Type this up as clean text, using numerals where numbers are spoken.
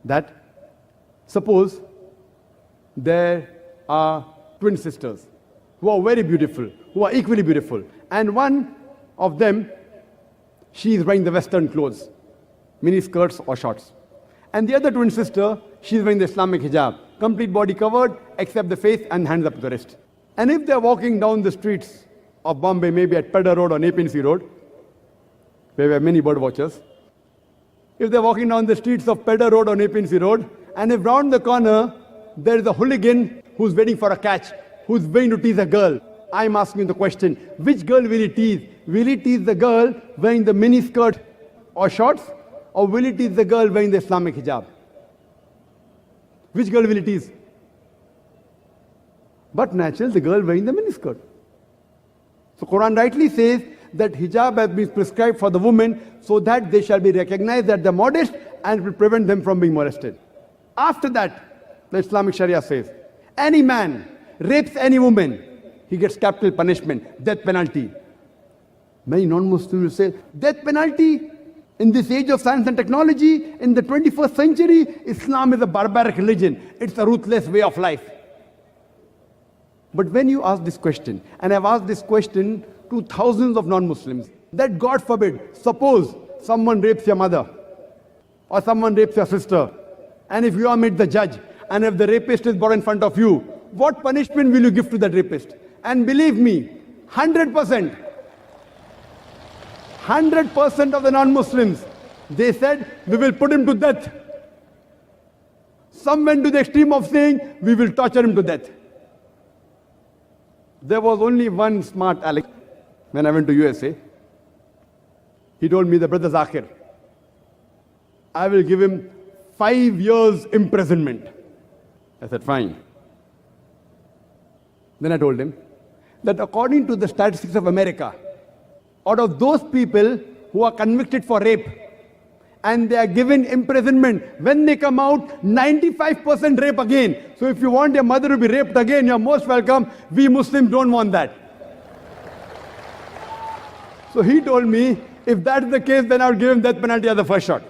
that suppose there are twin sisters who are very beautiful, who are equally beautiful, and one of them, she is wearing the Western clothes, mini skirts or shorts. And the other twin sister, she is wearing the Islamic hijab, complete body covered except the face and hands up to the wrist. And if they are walking down the streets of Bombay, maybe at Pedder Road or Nepean Sea Road, where we have many bird watchers, if they are walking down the streets of Pedder Road or Nepean Sea Road, and if round the corner there is a hooligan who's waiting for a catch, who's going to tease a girl, I'm asking the question, which girl will he tease? Will he tease the girl wearing the mini skirt or shorts, or will he tease the girl wearing the Islamic hijab? Which girl will he tease? But natural, the girl wearing the mini skirt. So Quran rightly says that hijab has been prescribed for the women so that they shall be recognized that they're modest and will prevent them from being molested. After that, the Islamic Sharia says, any man rapes any woman, he gets capital punishment, death penalty. Many non-Muslims will say, death penalty? In this age of science and technology, in the 21st century, Islam is a barbaric religion. It's a ruthless way of life. But when you ask this question, and I've asked this question to thousands of non-Muslims, that God forbid, suppose someone rapes your mother, or someone rapes your sister, and if you are made the judge, and if the rapist is brought in front of you, what punishment will you give to that rapist? And believe me, 100% of the non-Muslims, they said, we will put him to death. Some went to the extreme of saying, we will torture him to death. There was only one smart aleck when I went to USA. He told me, the brother Zakir, I will give him 5 years imprisonment. I said, fine. Then I told him that according to the statistics of America, out of those people who are convicted for rape and they are given imprisonment, when they come out, 95% rape again. So if you want your mother to be raped again, you're most welcome. We Muslims don't want that. So he told me, if that's the case, then I would give him death penalty as the first shot.